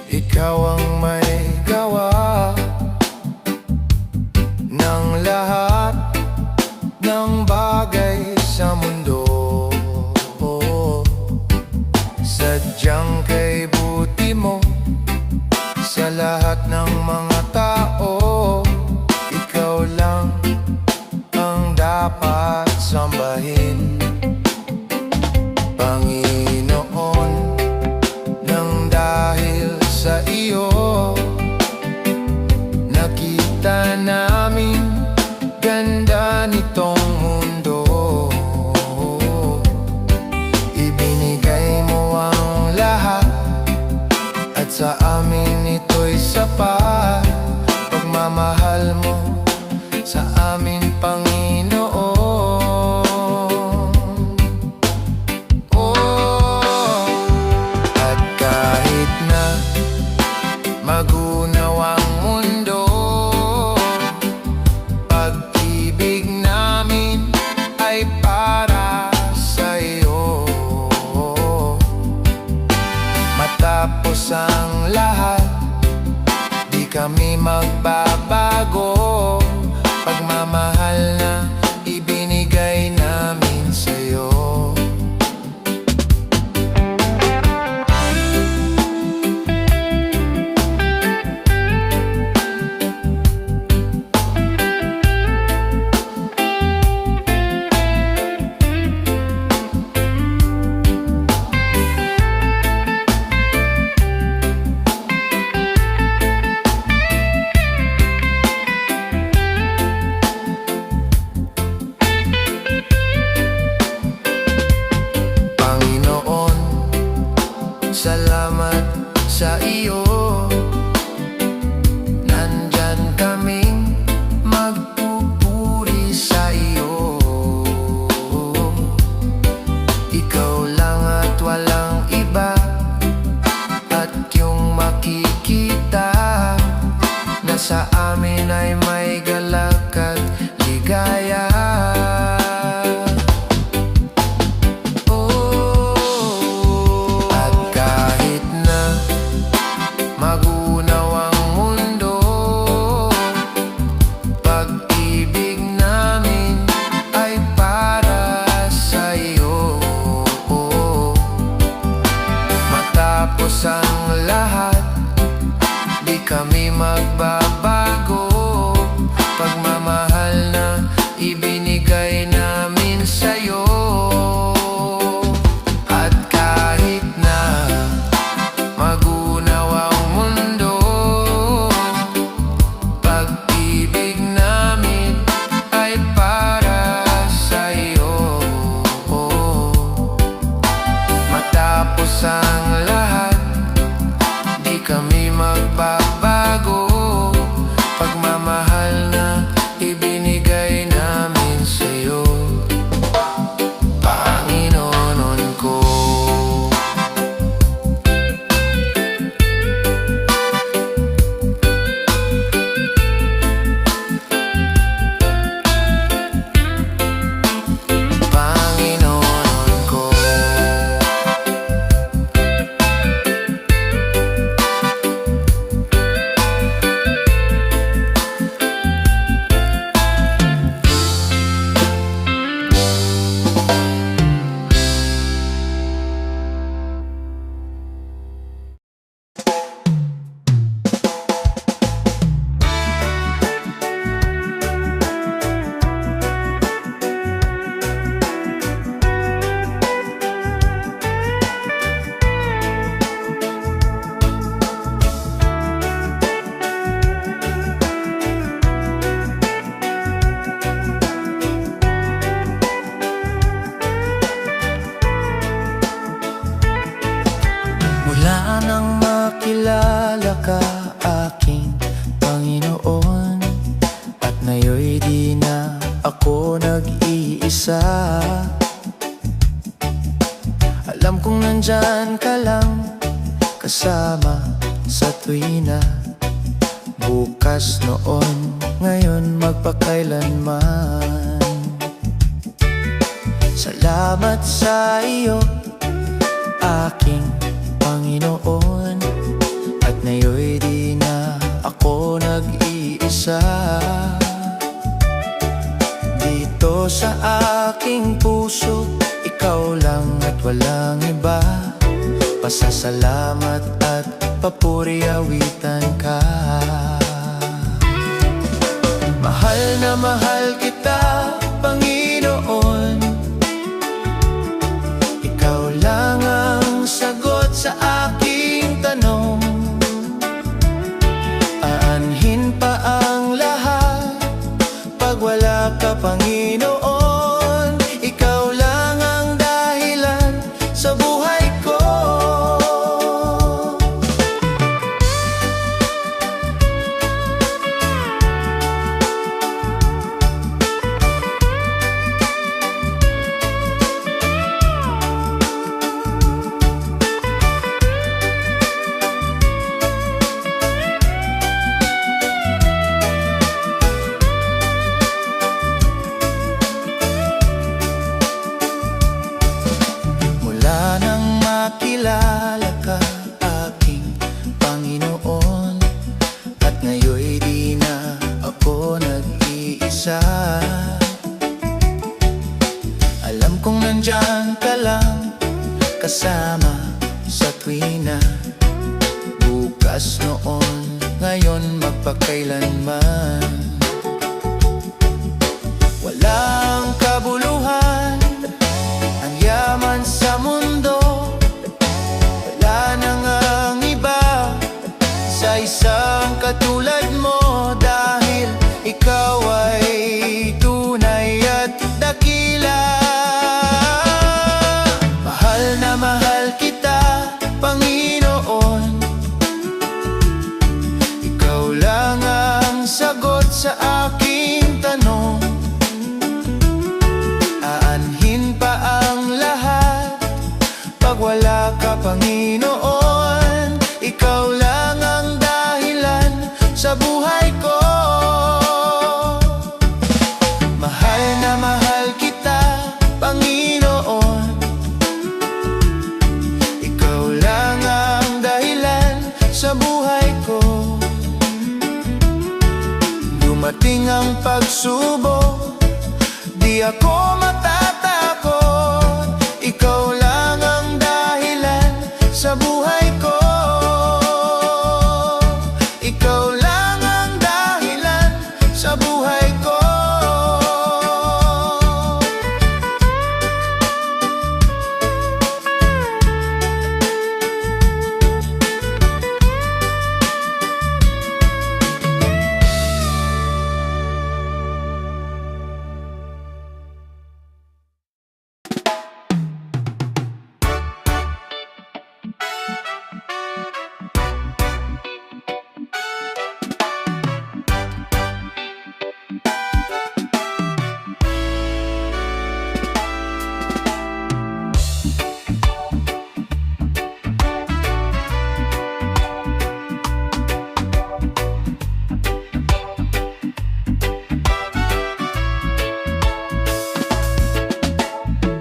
Ikaw ang may gawa ng lahat ng bagay sa mundo. Sadyang kay buti mo sa lahat ng mga tao. Ikaw lang ang dapat sambahin, Panginoon. Nang dahil sa iyo, nakita namin ganda nitong mundo. Ibinigay mo ang lahat at sa amin ito'y sapat. Pagmamahal mo sa amin, Panginoon. At kahit na magunaw ang mundo, pag-ibig namin ay para sa iyo. Matapos ang lahat, di kami magbabago. Pagmamahal na ibinigay namin sa'yo. Salamat sa iyo. Nandyan kaming magpupuri sa iyo. Ikaw lang at walang iba. At yung makikita na sa amin ay may galak at ligaya. Magunaw ang mundo, pag-ibig namin ay para sa iyo. Matapos ang lahat, di kami magbabago. Pagmamahal na ibinigay namin sa'yo. At kahit na magunaw ang mundo, pag-ibig namin ay para sa iyo. Matapos ang lahat, di kami magbabago. Pagmamahal na ibinigay namin sa'yo, Panginoon ko. Mula nang makilala ka, aking Panginoon, at ngayoy di na ako nag-iisa. Alam kong nandyan ka lang, kasama sa tuwina. Bukas noon, ngayon magpakailanman. Salamat sa iyo, aking Panginoon, at nag-iisa. Dito sa aking puso, ikaw lang at walang iba. Pasasalamat at papuri-awitan ka. Mahal na mahal kita, Panginoon. Ikaw lang ang sagot sa aking tanong. Aanhin pa ang lahat pag wala ka, Panginoon. Ikaw lang ang dahilan sa buhay ko. Mula nang makilala ka, aking Panginoon, at ngayon di na ako nag-iisa. Alam kong nandyan ka lang, kasama sa tuwina. Bukas noon, ngayon magpakailanman. Walang kabuluhan ang yaman sa mundo. Wala nang ang iba sa isang katulad mo, dahil ikaw ay tunay at dakila. Mahal na mahal kita, Panginoon. Ikaw lang ang sagot sa aking tanong. Aanhin pa ang lahat pag wala ka, Panginoon. Ikaw lang ang dahilan sa buhay ko. Mahal na mahal kita, Panginoon. Ikaw lang ang dahilan sa buhay ko. Dumating ang pagsubok, di ako matatakot. Ikaw lang ang dahilan sa buhay ko. Ikaw lang ang dahilan sa buhay ko.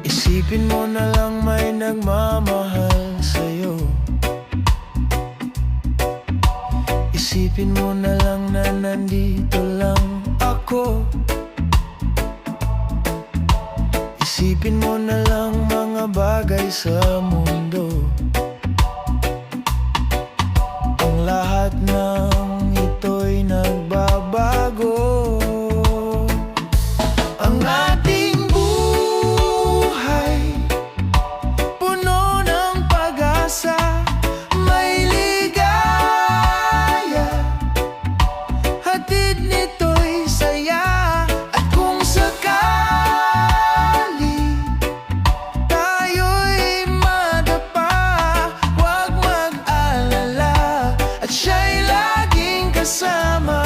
Isipin mo na lang may nagmamahal sa'yo. Isipin mo na lang na nandito lang ako. Isipin mo na lang mga bagay sa mundo. Ang lahat ng ito'y nagbabago. Ang ating buhay puno ng pag-asa, may ligaya, hatid nito'y saya. At kung sakali tayo'y madapa, huwag mag-alala, at siya'y laging kasama.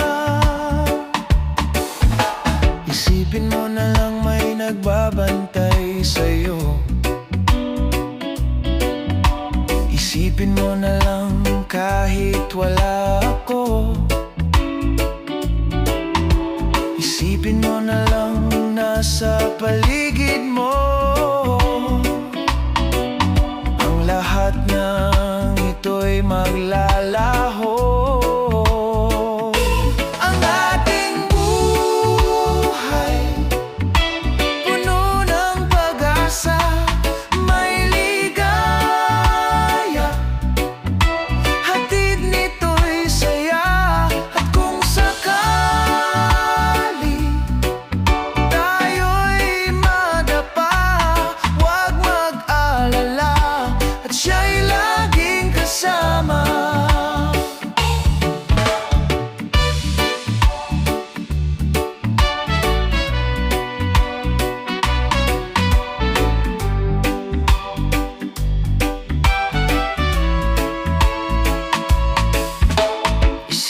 Isipin mo na lang may nagbabantay sa'yo. Isipin mo na lang kahit wala ako. Isipin mo na lang nasa paligid mo. Ang lahat ng ito'y maglalaho. Ang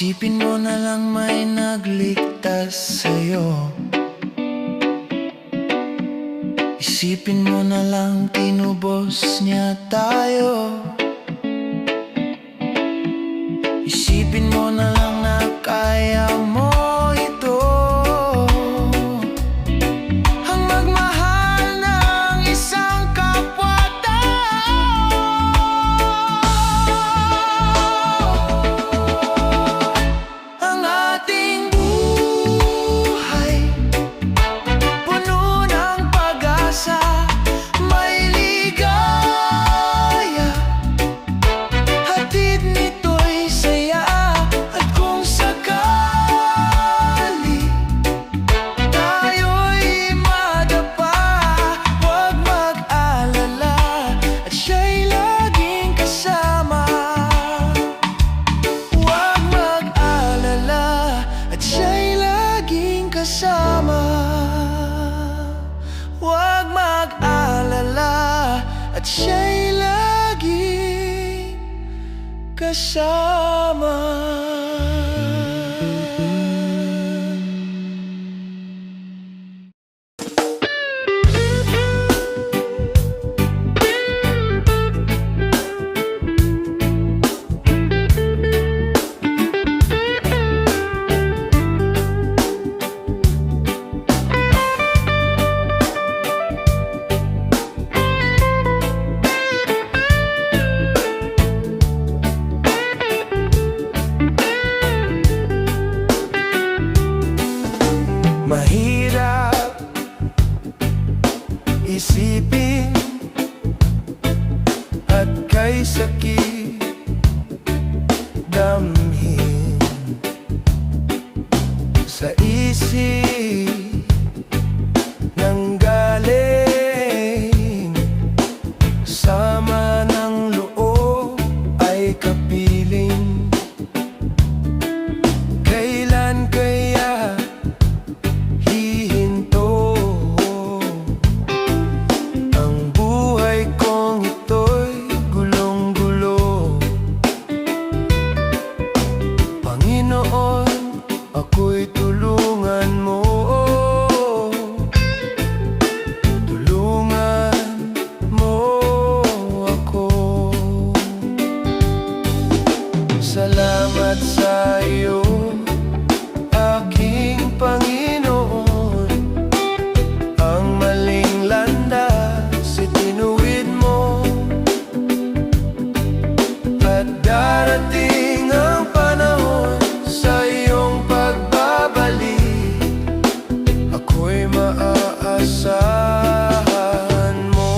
Isipin mo na lang may nagligtas sa'yo. Isipin mo na lang tinubos niya tayo. Isipin mo na lang na kaya mo ito, ang magmahal ng isang kapwa-tao. Ang ating buhay puno ng pag-asa, may ligaya, hatid nito'y saya. At kung sakali tayo'y madapa, huwag mag-alala at siya'y laging kasama. Huwag mag-alala at siya'y laging kasama. Huwag mag-alala at siya'y laging kasama. Mahirap isipin at kay sakit damhin sa isip nang galing, sama ng loob ay kapiling. Kailan kaya hihinto ang buhay kong ito'y gulong-gulo? Panginoon, ako'y tulungan mo. Tulungan mo ako. Salamat sa iyo, aking Panginoon. Ang maling landas itinuwid mo, at darating ang panahon sa iyong pagbabalik. Ako'y maaasahan mo.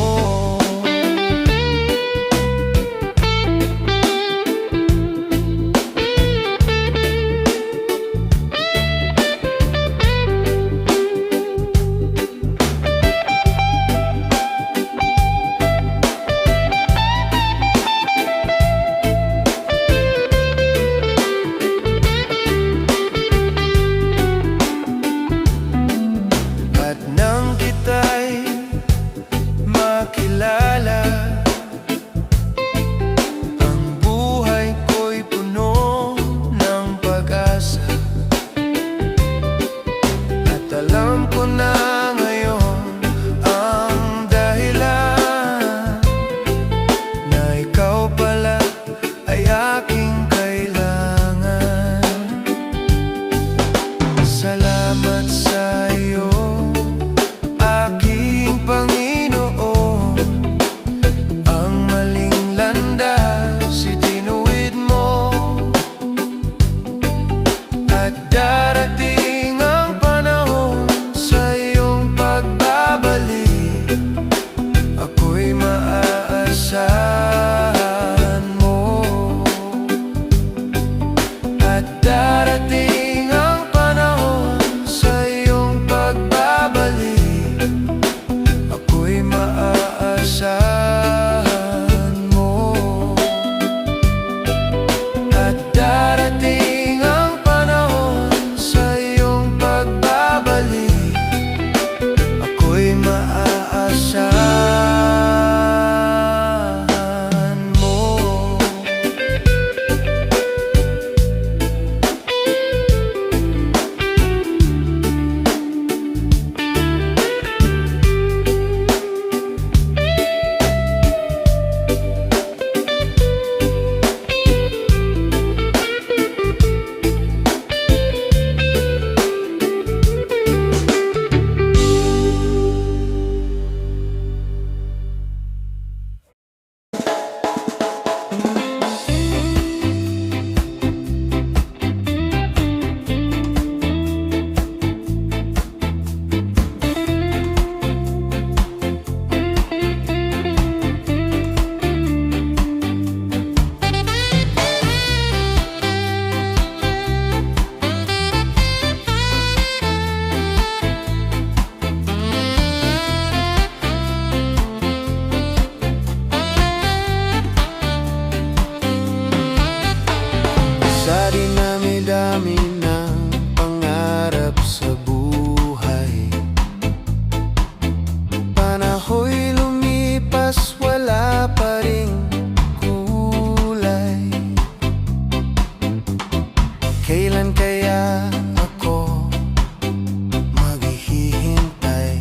namin ang pangarap sa buhay. Panahoy lumipas, wala pa ring kulay. Kailan kaya ako maghihintay?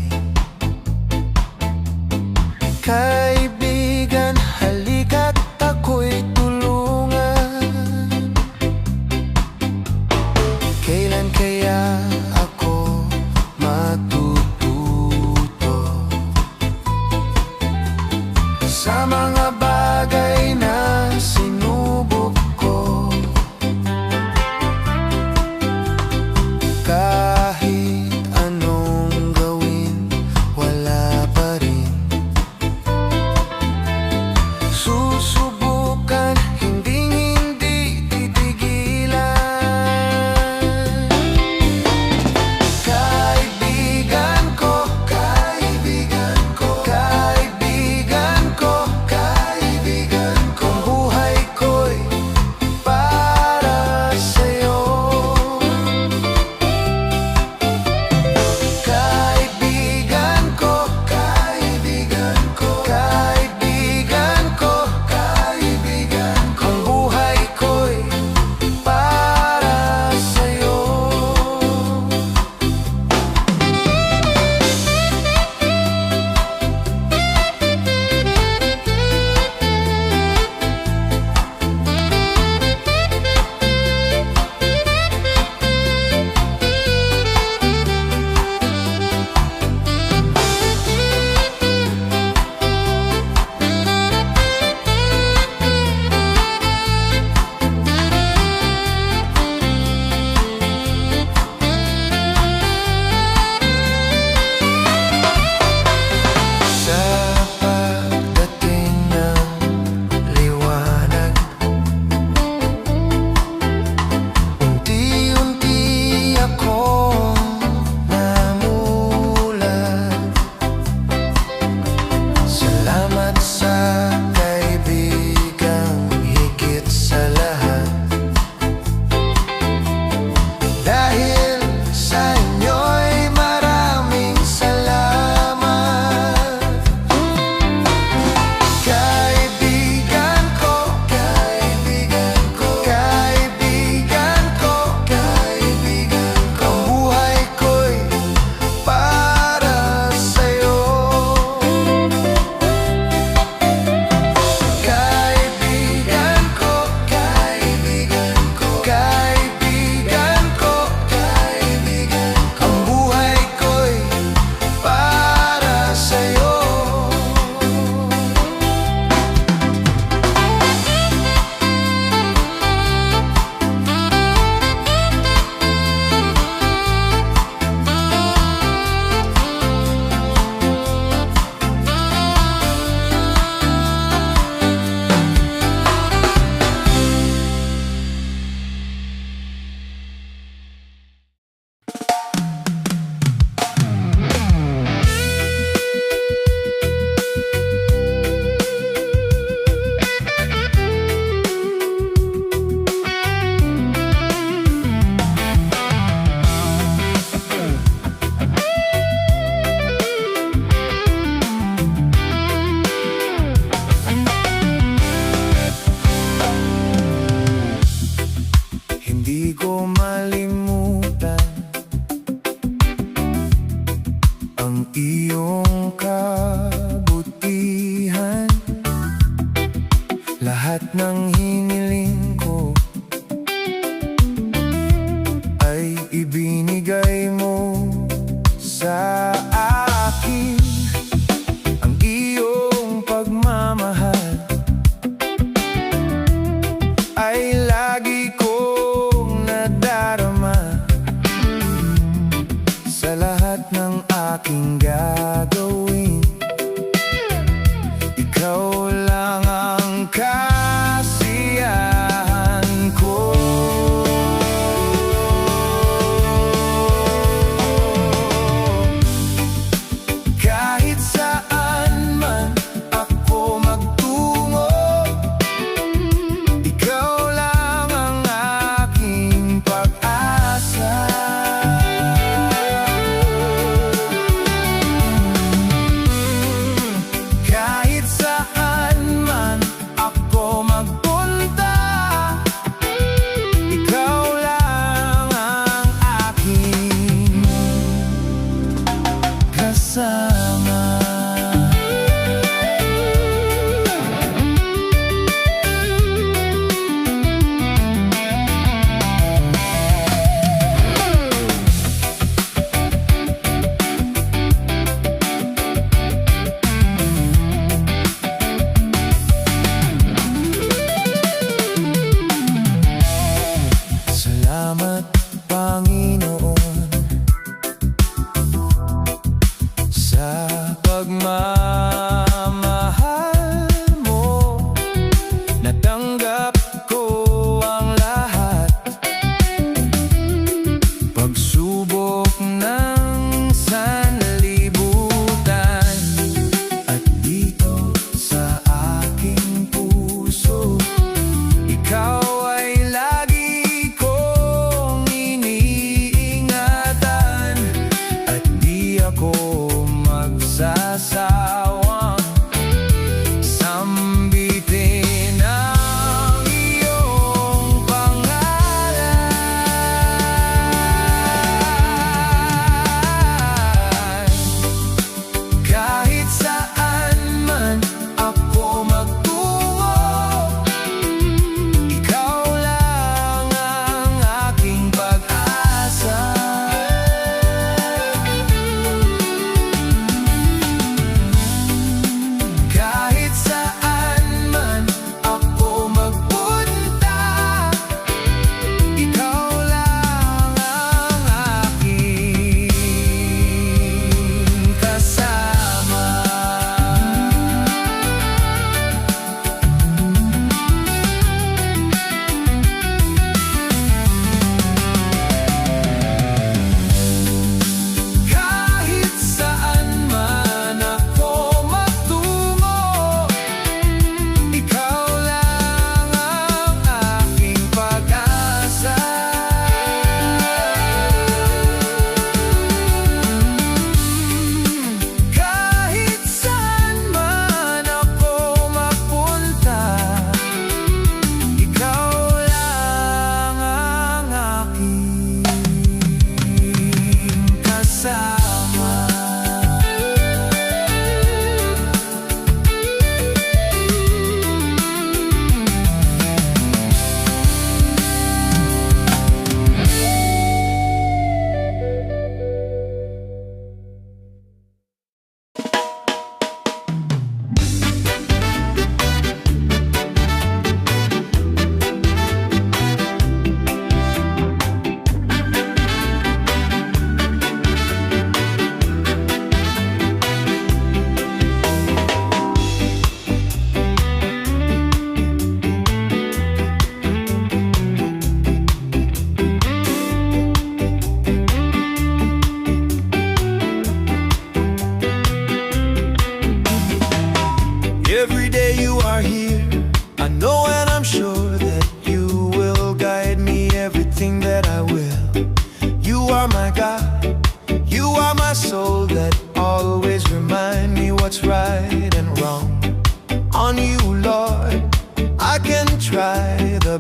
Kaibigan, halika't ako'y tulungan. Kailan kaya ako matututo sa mga bagay na sinubok ko?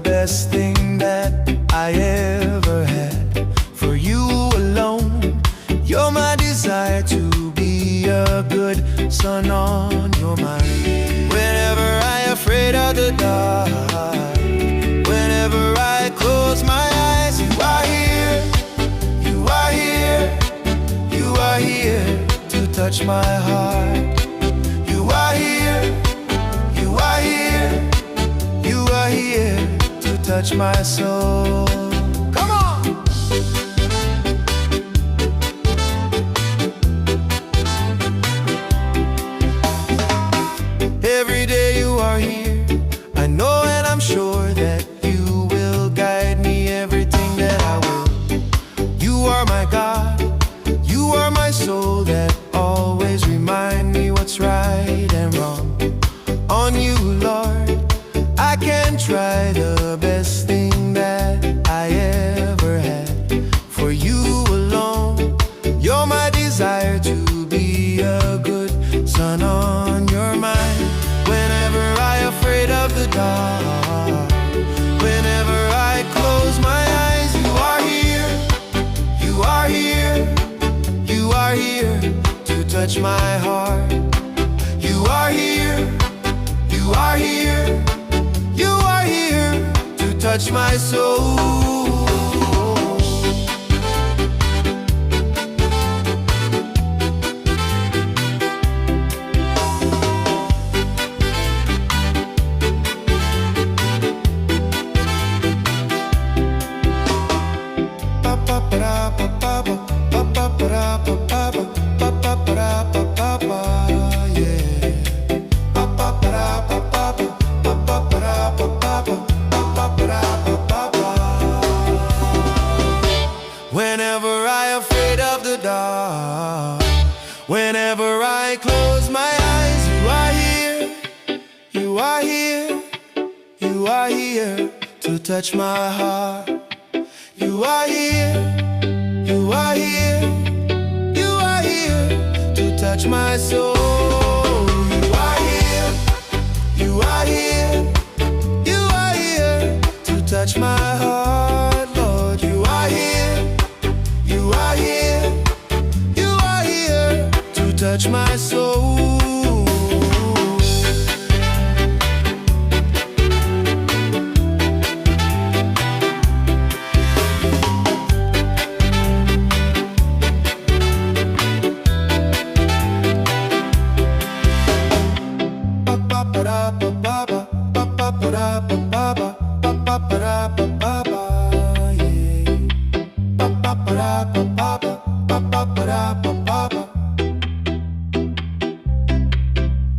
best thing that I ever had. For you alone, you're my desire to be a good son on your mind. Whenever I'm afraid of the dark, whenever I close my eyes, you are here, you are here, you are here to touch my heart. You are here, you are here, you are here to touch my soul. Come on! Every day you are here, I know and I'm sure that you will guide me everything that I will. You are my God, you are my soul that always remind me what's right and wrong. On you, Lord, I can try the best thing that I ever had. For you alone, you're my desire to be a good son on your mind. Whenever I'm afraid of the dark, whenever I close my eyes, you are here, you are here, you are here to touch my heart. You are here, you are here, you are here to touch my soul. Whenever I'm afraid of the dark, whenever I close my eyes, you are here, you are here, you are here to touch my heart. You are here, you are here, you are here to touch my soul. You are here, you are here, you are here to touch my heart, Lord. You are here, you are here, you are here to touch my soul.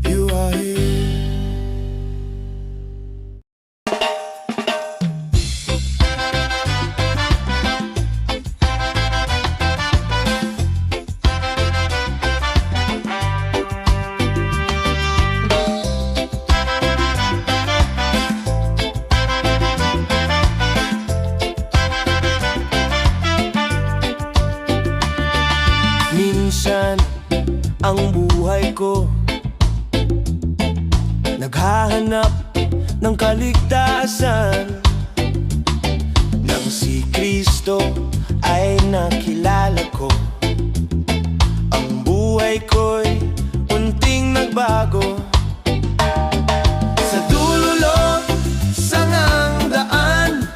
You are here. Minsan ang buhay ko naghahanap ng kaligtasan. Nang si Kristo ay nakilala ko, ang buhay ko'y unting nagbago. Sa dululot sangang daan,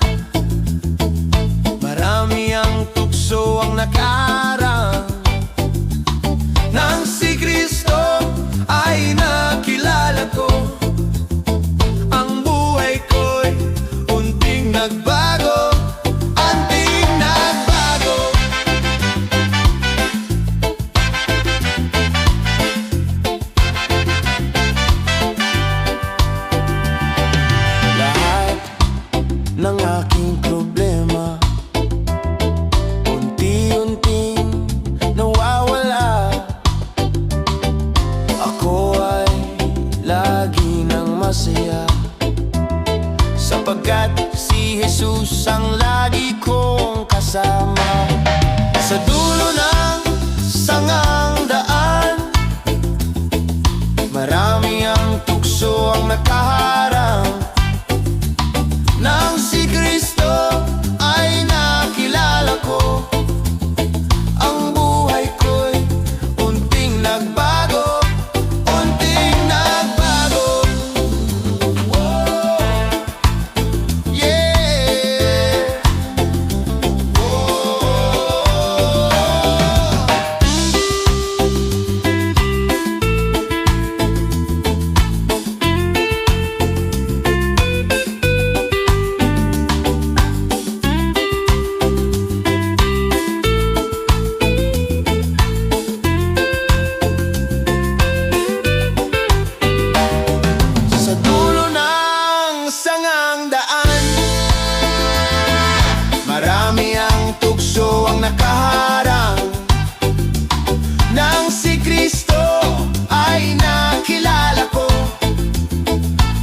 marami ang tukso ang nakaharang. Nang si Kristo ay nakilala ko, ang buhay ko'y unting nagbago, unting nagbago. Lahat ng aking problema unti-unting nawawala. Ako ay lagi nang masaya, sapagkat si Jesus ang lagi kong kasama. Sa dulo ng sangang daan, marami ang tukso ang nakaharang. Nang nakaharang. Nang si Kristo ay nakilala ko,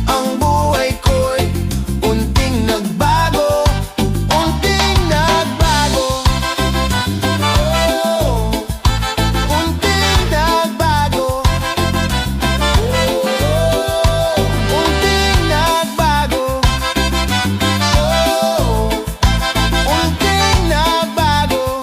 ang buhay ko'y unting nagbago, unting nagbago. Oh, unting nagbago. Oh, unting nagbago. Oh, unting nagbago.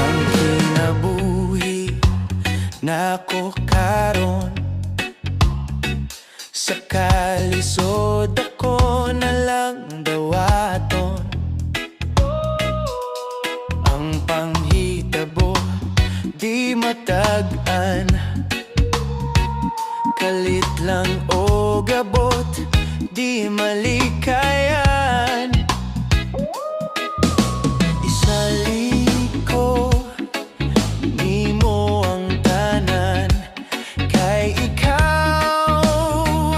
Ang kinabuhi nako karon, sa kalisod ako na lang dawaton. Ang panghitabo di matag-an, kalit lang o gabot di malikayan. Isaliko nimo ang tanan, kay ikaw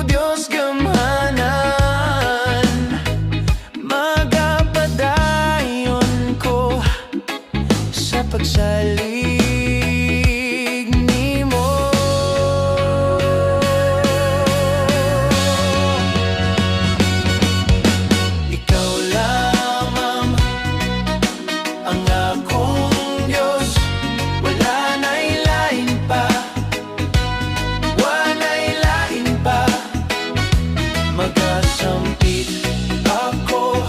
Dios gamhanan. Magapadayon ko sa pagsalig nimo. Ikaw lamang ang akong Diyos, wala na'y lain pa, wala'y lain pa. Magasampit ako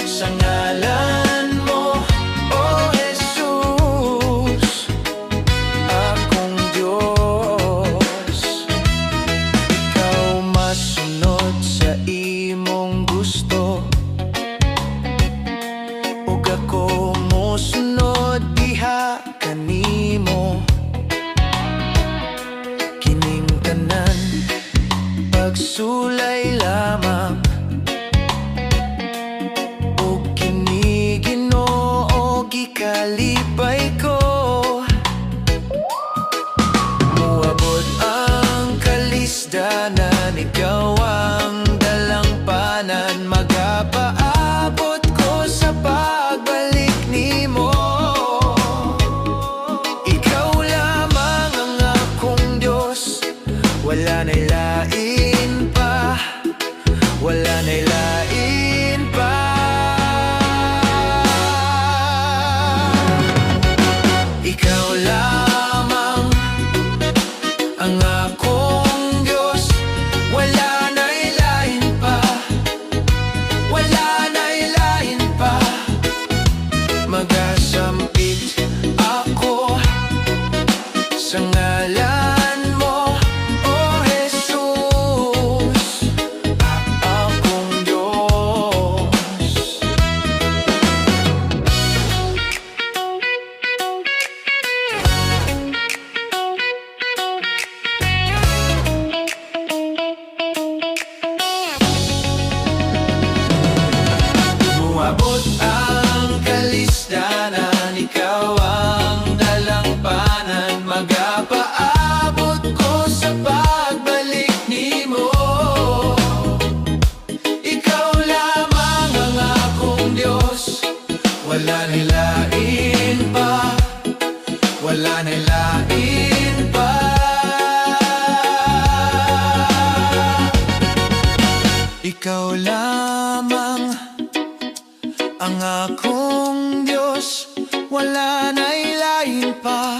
sa ngalan mo, O Jesus, akong Diyos. Ikaw masunod sa imong gusto, ug ako mosunod diha kanimo. Kining tanan pagsulay lamang, ug kini Ginoo gikalipay ko. Muabot ang kalisdanan, ikaw ang dalampanan. Magapaabot ko sa pagbalik nimo. Ikaw lamang ang akong Diyos, wala na'y lain pa, wala na'y lain pa. Ikaw lamang ang akong Diyos, wala na'y lain pa, wala na'y lain pa. Magasampit ako sa ngalan mo, O Jesus, akong Diyos. Muabot ang kalisdanan, ikaw ang dalampanan. Magapaabot ko sa pagbalik nimo. Ikaw lamang ang akong Diyos, wala na'y lain pa, wala na'y lain pa. Ikaw lamang ang akong Diyos, wala na'y lain pa,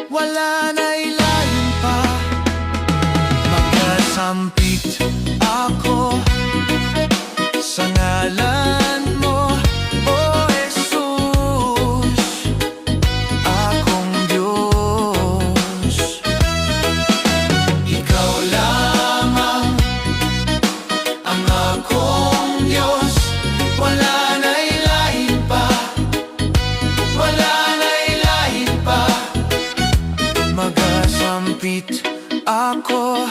wala na'y lain pa. Magasampit ako sa ngalan mo, O Jesus, akong Diyos. Ikaw lamang ang akong Diyos, wala na'y lain pa, wala na'y lain pa. Magasampit ako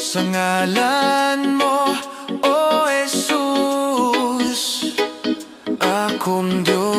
Sa ngalan mo, O Jesus, akong Diyos.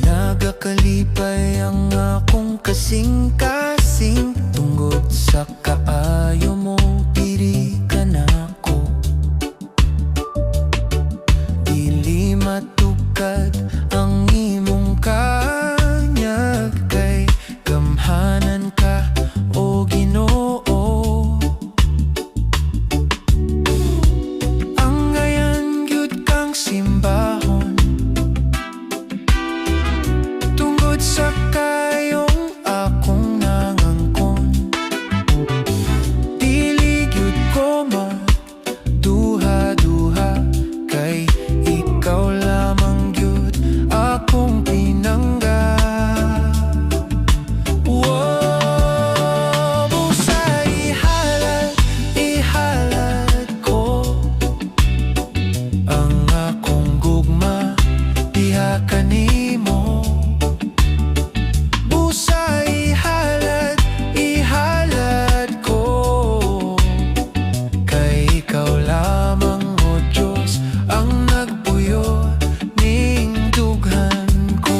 Nagakalipay ang akong kasing-kasing tungod sa kaayo mo, pili ka na ko. Dili matukad ang imong kanyag, kay gamhanan ka, O Ginoo. Ang ngayan gyud kang simbahon tungod sa kayong akong nangangkon. Dili gyud ko maduha-duha, kay ikaw lamang gyud akong pinangga. Busa ihalad ko ang akong gugma, diha kanimo. Busa ihalad ko, kay ikaw lamang, O Diyos, ang nagpuyo ning dughan ko.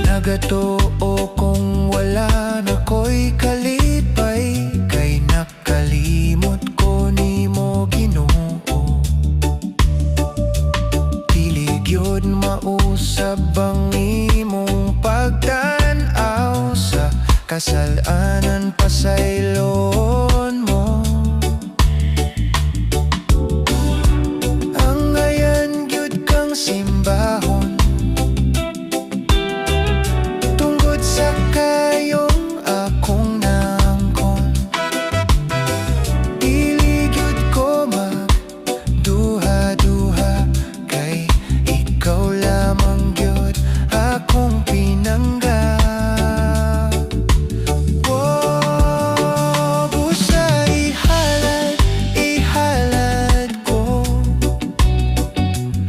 Nagatoo kung wala na ko'y kalipay, kay nakalimot ko nimo, Ginoo. Dili gyud mausab ang imong pagtan-aw sa kasalanan, pasaylon mo. Ang ngayan gyud kang simbahon tungod sa kayong akong nangkon. Dili gyud ko magduha-duha, kay ikaw lamang gyud akong pinangga. Busa ihalad ko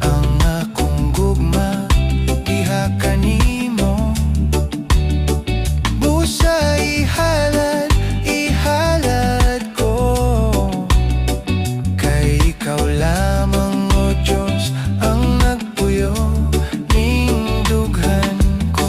ang akong gugma, diha kanimo. Busa ihalad ko, kay ikaw lamang, O Diyos, ang nagpuyo ning dughan ko.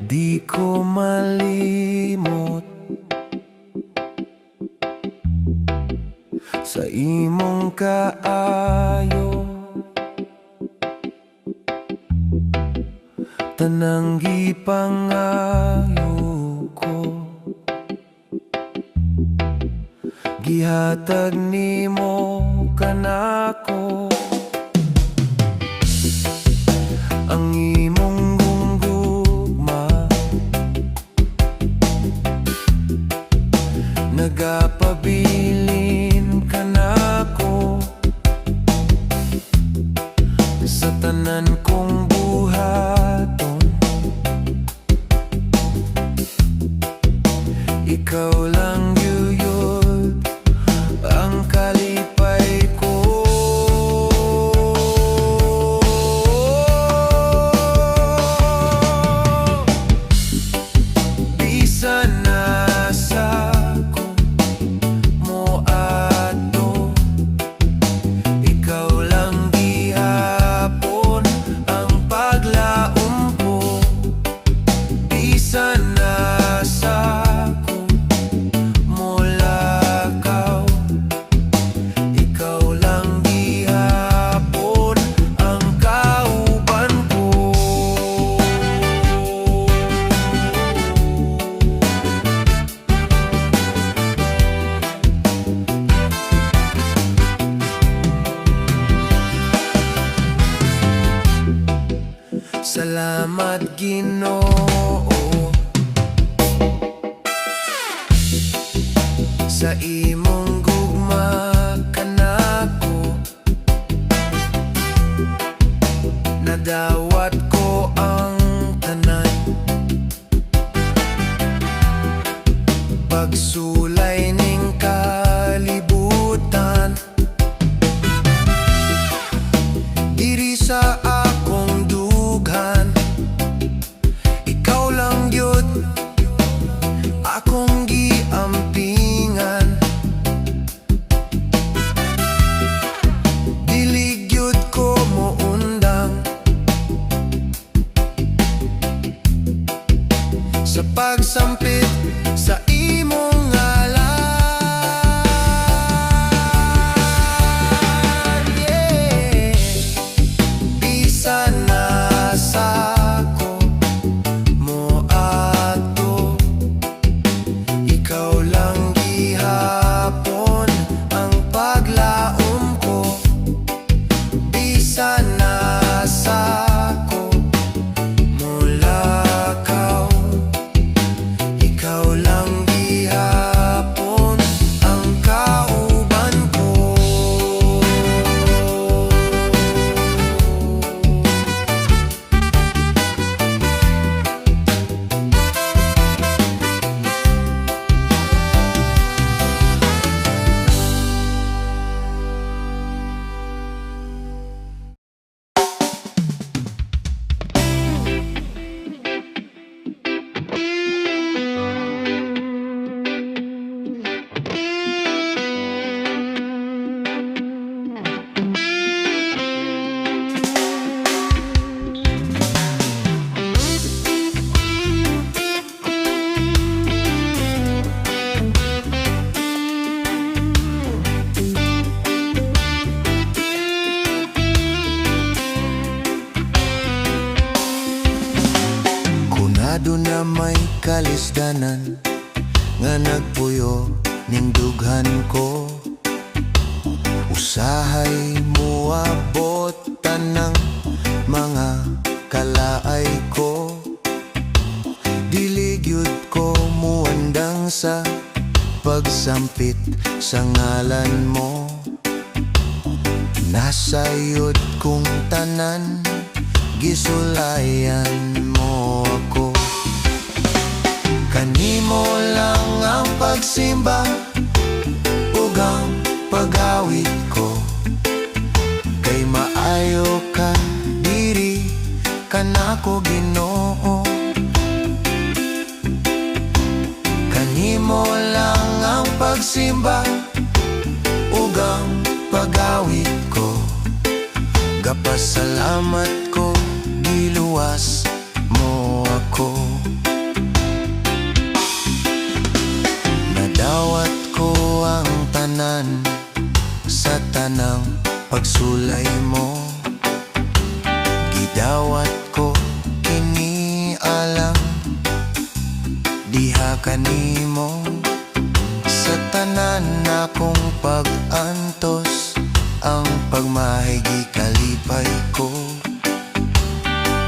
Di ko malimot sa imong kaayo, tanang gipangayo ko. Gihatag nimo kanako ang imong gugma, nagapabilin kanako kalipay ko. Bisan nasa ko mo ato, ikaw lang gihapon ang paglaom ko. Bisan nasa ko mo lakaw, ikaw lang gihapon ang kauban ko. Salamat Ginoo sa imong gugma kanako, nadawat ko ang tanan, pagsulay ning kalibutan diri sa akong dughan. Ikaw lang gyud akong giampingan, dili gyud ko moundang sa pagsampit sa imong ngalan. Yeah. Bisan nasa ko mo ato, ikaw lang gihapon ang paglaom ko. Bisan nasa ko mo lakaw, ikaw lang gihapon ang kauban ko. Kunado na may kalisdanan nga nagpuyo ning dughan ko, usahay muabot tanang mga kalaay ko. Dili gyud ko muandang sa pagsampit sa ngalan mo, nasayod kong tanan, gisulayan mo ako. Kanimo lang ang pagsimba ug ang pagawit ko, kay maayo ka diri kanako Ginoo. Kanimo lang ang pagsimba ug ang pagawit ko, gapasalamat ko, giluwas mo ako. Nadawat ko ang tanan sa tanang pagsulay mo, gidawat ko kini alang diha kanimo. Sa tanan akong pag-antos, ang pagmahigi kalipay ko,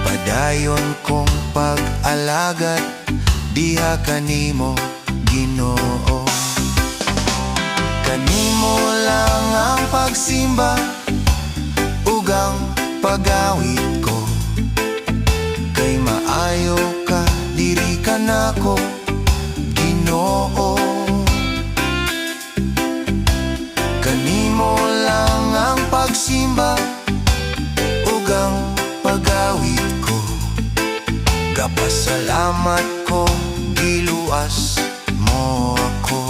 padayon kong pag-alagad diha kanimo Ginoo. Kanimo lang ang pagsimba ug ang pagawit ko, kay maayo ka diri kanako Ginoo. salamat ko, giluwas mo ako.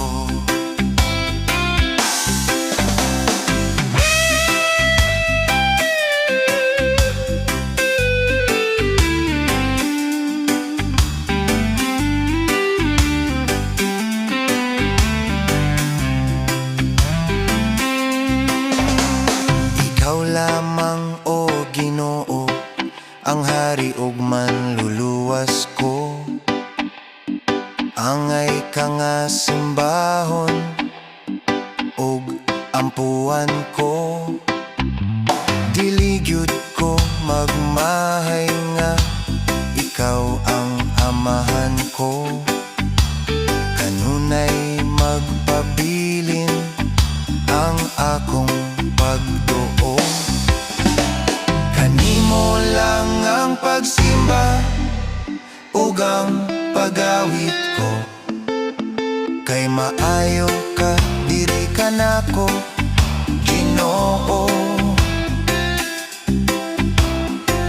Ikaw lamang, o Ginoo, ang hari ug manluluwas ko. Angay ka nga simbahon ug ampuan ko. Dili gyud ko magmahay nga ikaw ang amahan ko. Kanunay magpabilin ang akong pagduo. Kanimo lang ang pagsimba ug ang pagawit ko. Kay maayo ka, diri ka nako, Ginoo.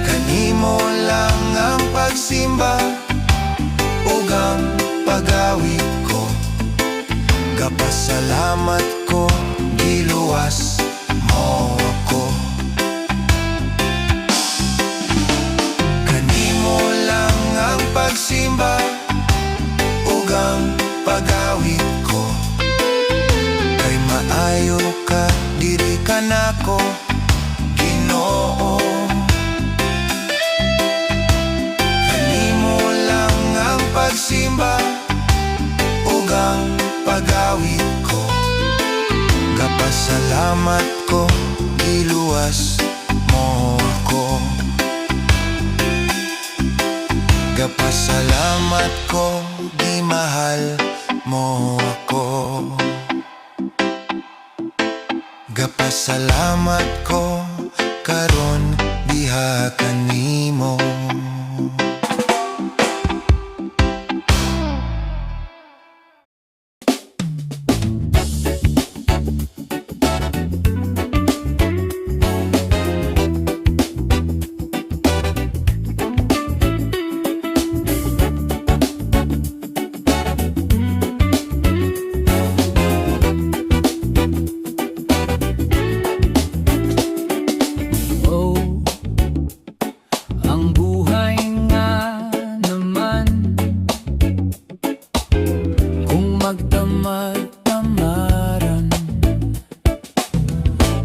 Kanimo lang ang pagsimba ug ang pagawit ko. Kapasalamat ko, giluwas mo ako. Kanimo lang ang pagsimba ug ang pagawit ko. Kay maayo ka, diri ka nako, Ginoo. Kanimo lang ang pagsimba ug ang pagawit ko. Kapasalamat ko, giluwas mo ako. Kapasalamat ko, di mahal mo ako. Kapasalamat ko, karon diha kanimo. Magdamag-damaran,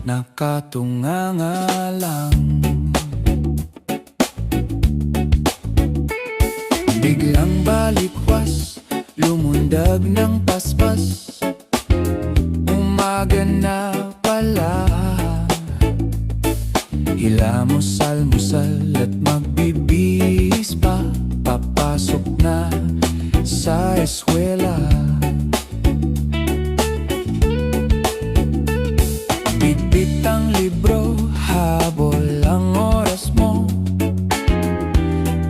nakatunganga lang. Biglang balikwas, lumundag ng paspas. Umaga na pala, hilamos almusal at magbibihis pa. Papasok na sa eskwela. Bitbit ang libro, habol ang oras mo.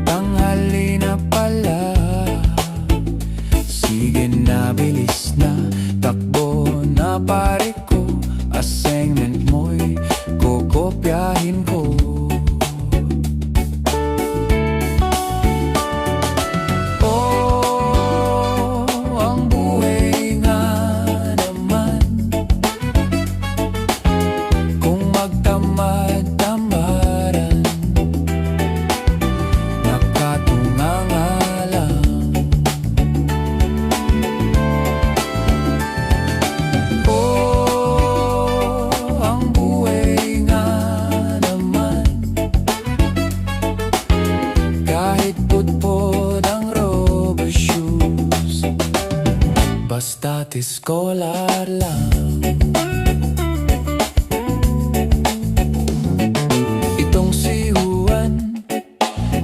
Tanghali na pala, sige na, bilis na, takbo na pare ko. Assignment mo'y kokopyahin ko. Basta't iskolar lang. Itong si Juan,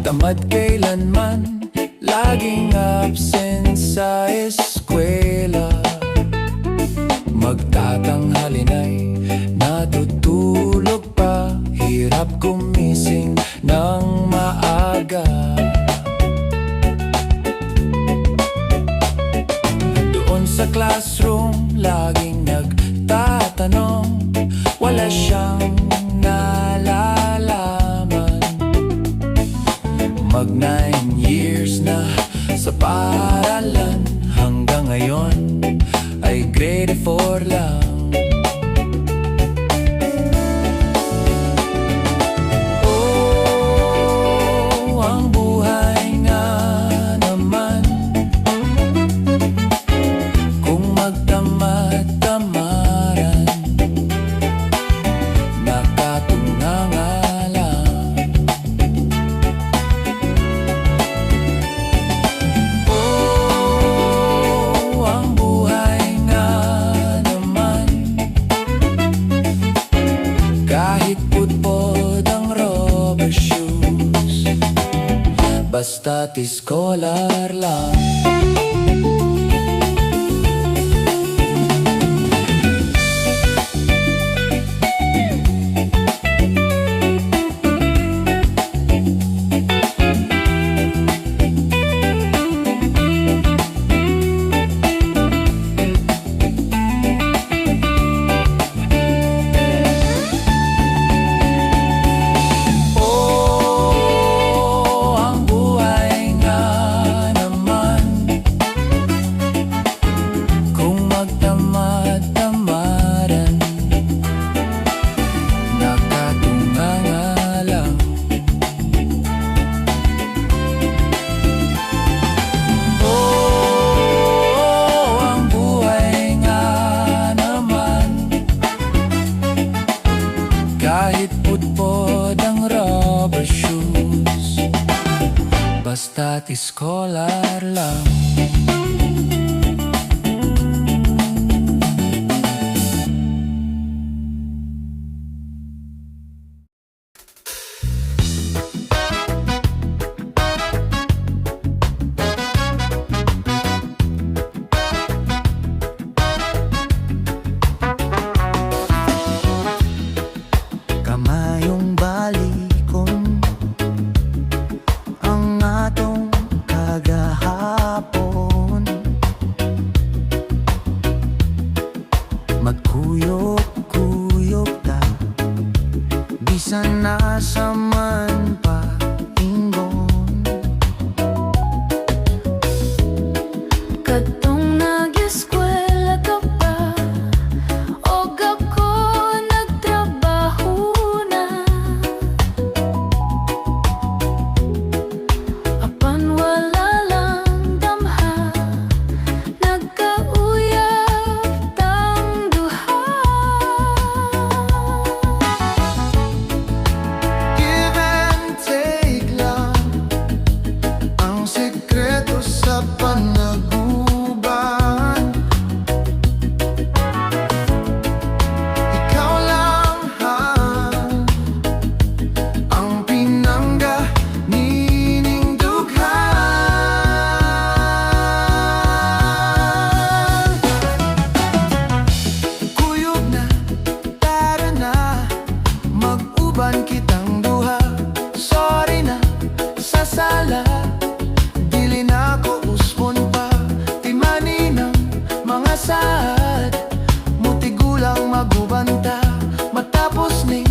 tamad kailanman, laging absent sa eskwela. Magtatanghalin ay natutulog pa, hirap gumising ng maaga. Sa classroom, laging basta't iskolar lang. Oh, ang buhay nga naman, kung magtamad-tamaran, nakatunganga lang. Oh, ang buhay nga naman, kahit putpod ang rubber shoes, basta't iskolar lang. Kamayong balikon ang atong kagahapon, magkuyog-kuyog ta bisan nasa man pa ingon. Kadtong nag-eskwela ka pa, og ako nagtrabaho na. Apan wala lang damha, nagkauyab tang duha. Give and take lang ang sekreto sa panaguban. Ikaw lang ha ang pinangga nining dughan. Kuyog na, tara na, mag-uban kitang duha. Sorry na, sa sala, dili na ko uspon pa. Timani ng mga saad, mutigulang magubanta. Matapos ning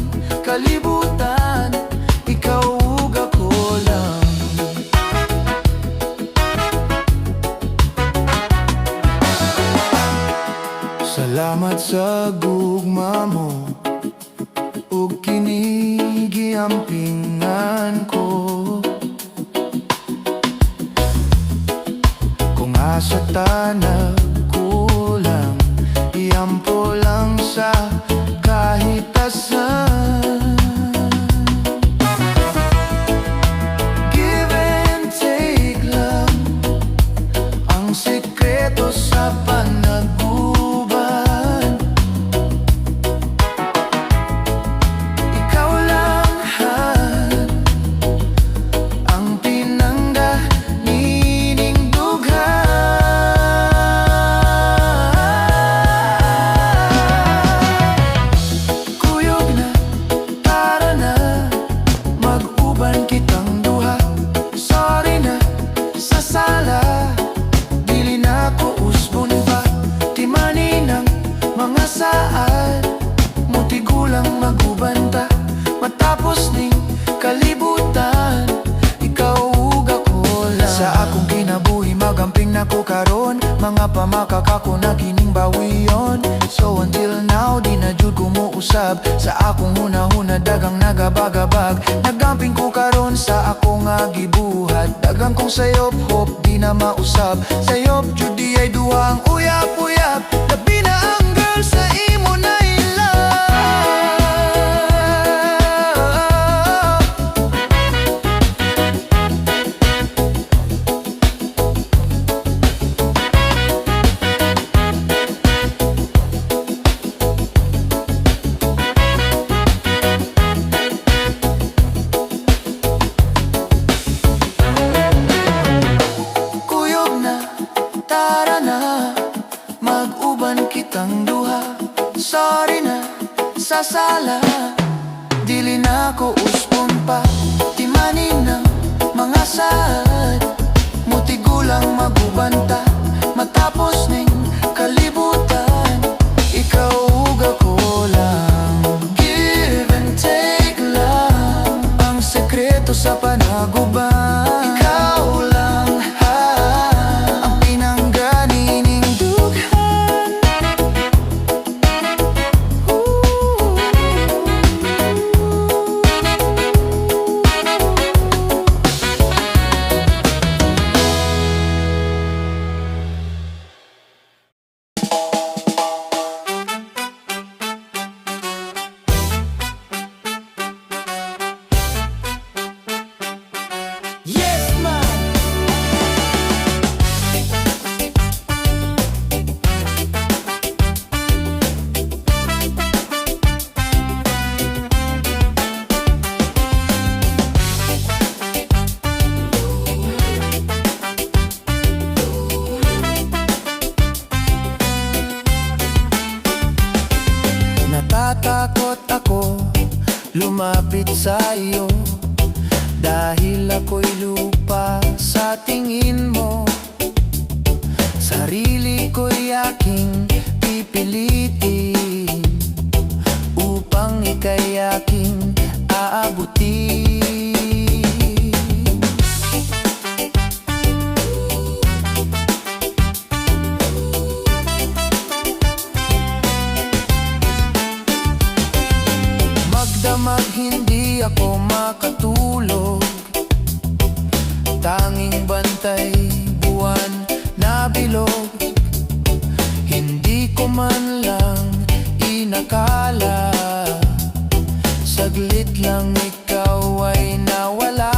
kalibutan, ikaw ug ako lang. Salamat sa gugma mo ug kini giampingan ko. Kung asa ta nagkulang, iampo lang sa kahitasan. Give and take lang ang sekreto sa panaguban. Ikaw lang han ang pinangga nining dughan. Kuyog na, tara na, mag-uban kitang duha. Sorry na, sa sala, dili na ko usbon pa. Timani ng mga saad, mutigulang magubanta. Matapos ning kalibutan, ikaw ug ako lang. Sa akong kinabuhi magamping nako karon, mga pamakak ako na kining bawiyon. So until now, di na jud ko mousab. Sa akong hunahuna dagang nagabagabag. Nagamping ko karon sa ako nga gibuhat. Dagang kong sayop, hop di na mausab. Sayop jud di ay duhang uyap-uyap. Labi na ang girl sa imo na sa sala. Dili na ko uspon pa, timanin na mga saad. Mutigulang magubanta, matapos ning kalibutan. Ikaw ug ako lang, give and take lang ang sekreto sa panaguban. Ikaw lang, ang pinangganining dughan. Yes, man! Natatakot ako lumapit sa iyo, dahil ako'y lupa sa tingin mo. Sarili ko'y aking pipilitin upang ika'y aking aabutin. Magdamag hindi ako makatulog, tanging bantay buwan na bilog. Hindi ko man lang inakala, saglit lang ikaw ay nawala.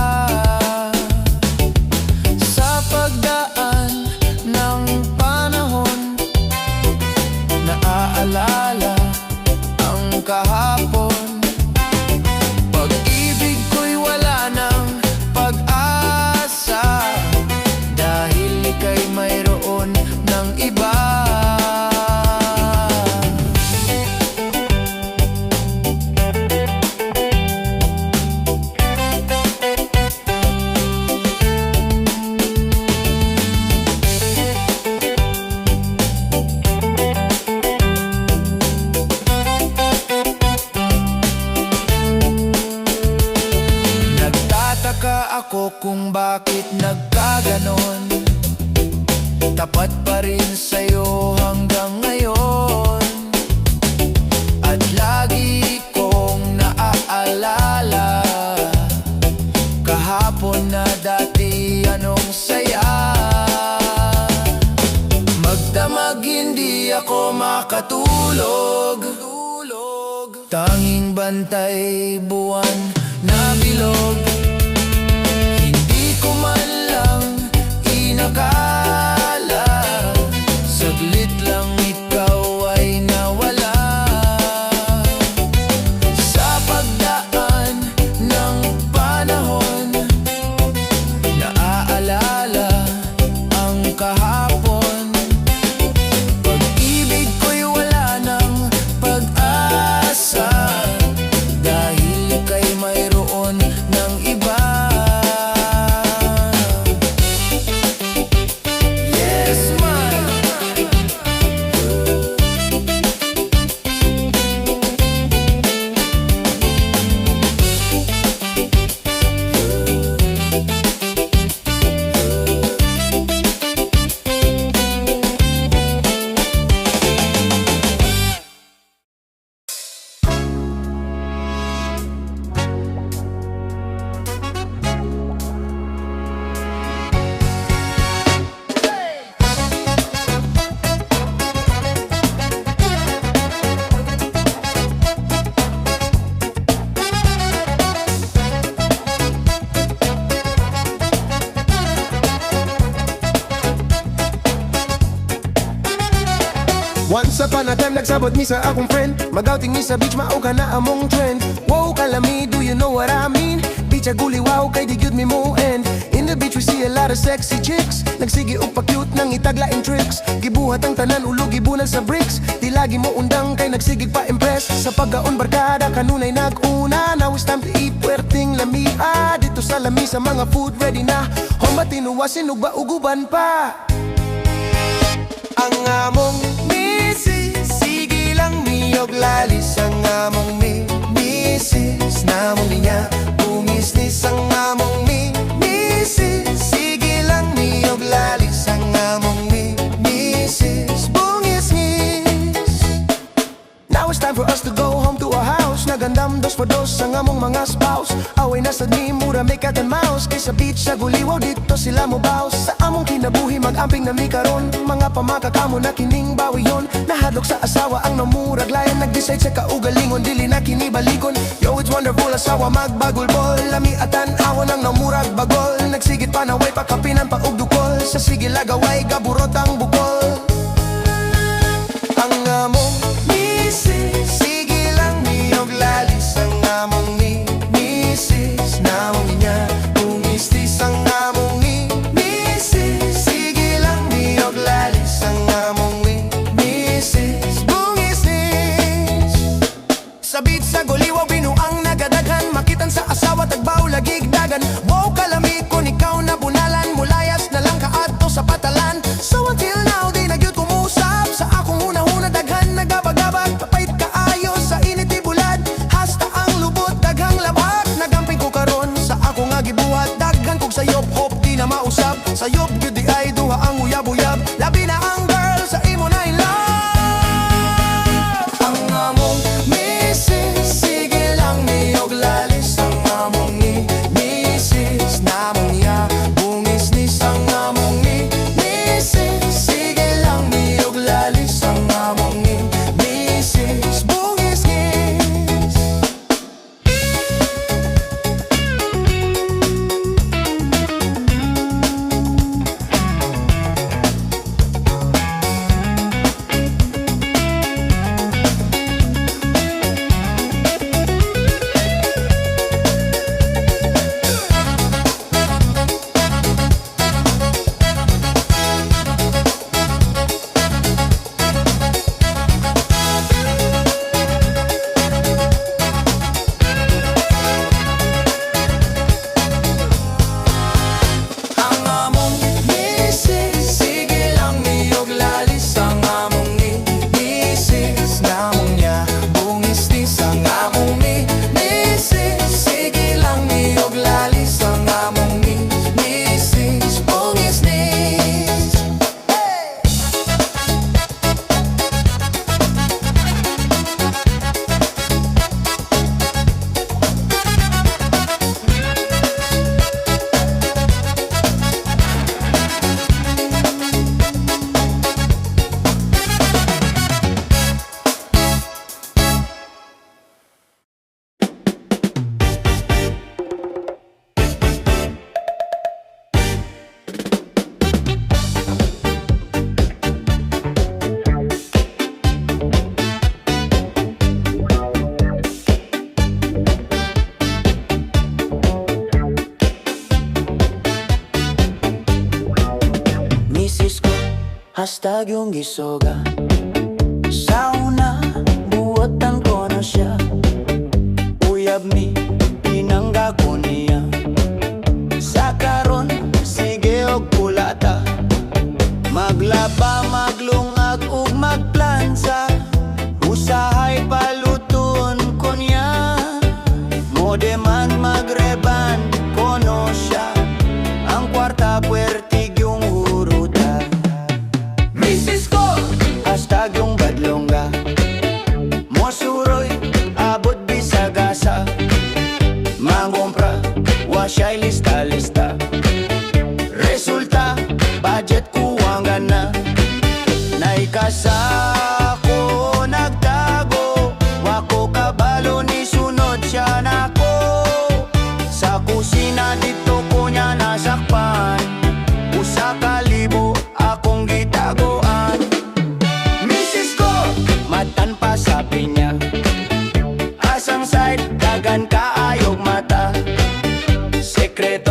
Sa pagdaan ng panahon, naaalala ang kahapon. Pag-ibig ko'y wala ng pag-asa, dahil ika'y mayroon ng iba. Nagtataka ako kung bakit nagkaganon, tapat pa rin sa'yo hanggang ngayon. At lagi kong naaalala kahapon na dati anong saya. Magdamag hindi ako makatulog, tanging bantay buwan na bilog. Hindi ko man lang inakala, saglit lang ikaw ay nawala. Sa pagdaan ng panahon, naaalala ang kahapon. Pag-ibig ko'y wala ng pag-asa, dahil ika'y mayroon ng iba. Yes, man! Once upon a time, nagsabot mi sa akong friend. Mag-outing mi sa beach, mao ka na among trend. Wow, kalami, do you know what I mean? Beach a guli, wow, kay di gyud mi mo end. In the the beach we see a lot of sexy chicks. Nagsigi og pa-cute nang itaglaing tricks. Gibuhat ang tanan ulo gibunan sa bricks. Di lagi mo undang kay nagsigig pa-impress. Sa paggaon barkada kanunay nag-una. Now it's time to eat puwerting lamia. Dito sa lami sa mga food ready na. Humba tinuwasin ug bauguban pa. Ang among misis, sige lang niyog lalis. Ang among misis, namong niya bumisnis. Ang among misis, sige lang niyog lalis. Ang among misis, bungisnis. Now it's time for us to go home to our house. Nagandam dos for dos ang among mga spouse. Away na sa ni mura may cat and mouse. Kay sa beach sa Guliwaw dito sila mo bounce. Sa among kinabuhi mag-amping na mi karon. Mga pamakakamo na kining bawi yon. Nahadlok sa asawa ang namurag layan. Nag-decide sa kaugalingon dili na kinibalikon. Yo it's wonderful asawa magbagol bol. Lami atan awon ang namurag bagol. Nagsigit pa na way pakapinan pa og dukol. Sa sige lagaway gaburot ang bukol. Ang among misis, sige lang niyog lalis. Ang among misis, namong niya bumistis. Ang among misis, sige lang niyog lalis. Ang among misis, bungisnis. Sa beach sa Guliwaw binuang nagadaghan. Makitan sa asawa tagbaw lagig dagan. Wow kalami kun ikaw na bunalan. Mulayas na lang kaadto sa patalan. So until now di nagyud kumusap. Sa akong hunahuna daghan nagabagabag. Papait kaayo sa init ibulad. Hasta ang lubot daghang labak. Nagamping ko karon sa ako nga gibuhat. Daghan kog sayop hop di na mausap. Sayop gyud di ay duha ang uyab-uyab. Labi na ang girl sa imo na in love. Ang among misis, sige lang niyog lalis. Ang among misis, namong niya bungisnis. Ang among misis, sige lang niyog lalis. Ang among misis, bungisnis. Ang among misis, sige lang niyog lalis. Ang among misis, namong niya bungisnis. Ang among misis, sige lang niyog lalis. Ang among misis, bungisnis. Hey! Misis ko, hashtag yung gisoga. Sa una, buotan ko na siya. Uyab mi, pinangga ko niya. Sa karon, sige og kulata. Maglaba, maglungag ug magplansa. Usahay paluton ko niya. Modeman magreban kono siya. Ang kwarta puwertig yung huruta. Misis ko, hashtag yung badlongga. Mosuroy, abot bisagasa. Mangompra, wa siya'y lista-lista. Resulta, budget kuwangan na. Naikasa ko nagtago. Wako kabalo ni sunod siya nako. Sa kusina dito ko niya nasakpan. Usa ka libo akong gitagoan. Misis ko, matan pa sabi niya. Asang side, dagan kaayog mata. Sekreto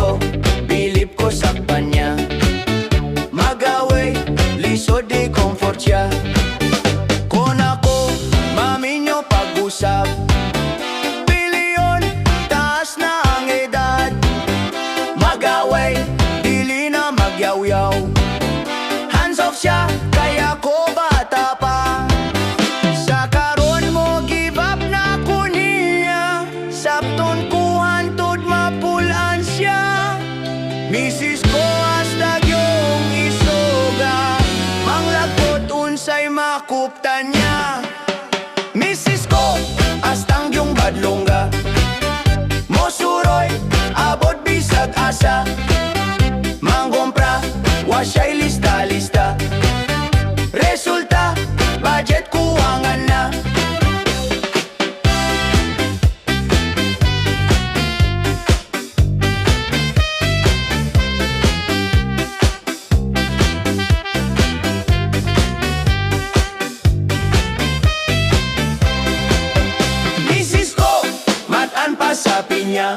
Misis ko hasta yung isuga, manglagpot unsay makuptan niya. Misis ko hastang yung badlongga, mosuroy abot bisag asa, manggompra wa siya'y lista-lista, resulta budget kuwangan na. Sa pinya,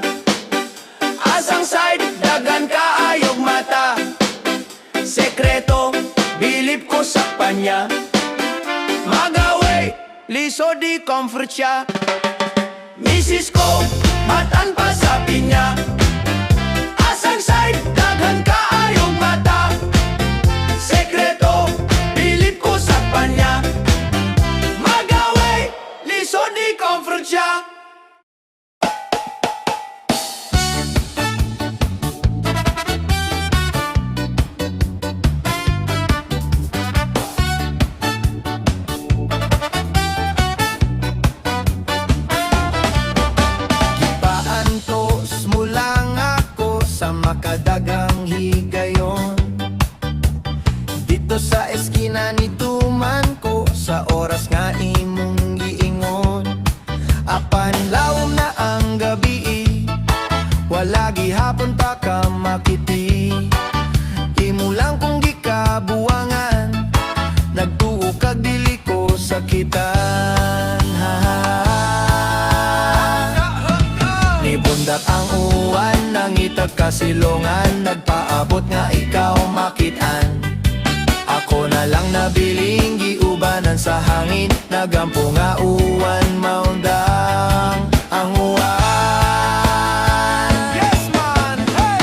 asang side, dagan kaayog mata, sekreto, bilip ko sa panya, magaway, liso di comfort siya. Misis ko, matan pa sa pinya, asang side, dagan kaayog mata, sekreto, bilip ko sa panya, magaway, liso di comfort siya. Makadagang higayon dito sa eskina ni Tuman ko, sa oras nga imong giingon. Apan lawom na ang gabi, wala gihapon pa ka makiti. Imo lang kung gikabuwangan, nagtuo kag dili ko sakitan. Nibundak ang uwan, nangitag kasilungan, nagpaabot nga ikaw makitaan. Ako na lang nabiling giubanan sa hangin, nagampo nga uwan maundang ang uwan. Yes man, hey!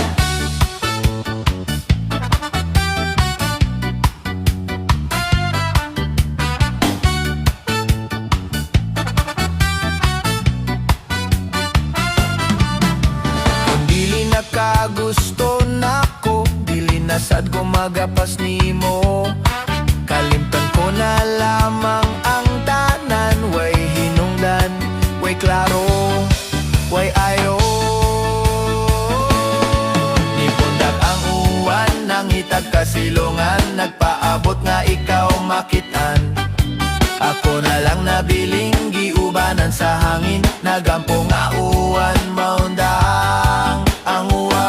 Kagusto nako, dili na sad ko magapas nimo. Kalimtan ko na lamang ang tanan, way hinungdan, way klaro, way ayo. Nipundak ang uwan, nangitag kasilungan, nagpaabot nga ikaw makitan. Ako na lang nabiling giubanan sa hangin, nagampo nga uwan maundang ang uwan.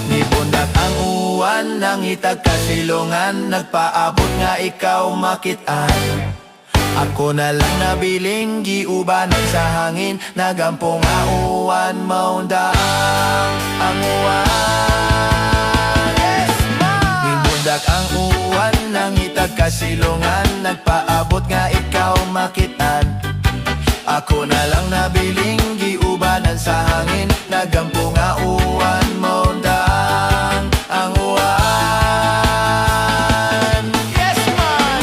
Nibundak ang uwan, nangitag kasilungan, nagpaabot nga ikaw makitaan. Ako na lang nabiling giubanan sa hangin, nagampo nga uwan maundang ang uwan. Yes, nibundak ang uwan, nangitag kasilungan, nagpaabot nga ikaw makitaan. Ako na lang nabiling giubanan sa hangin, nagampo nga uwan maundang ang uwan. Yes man!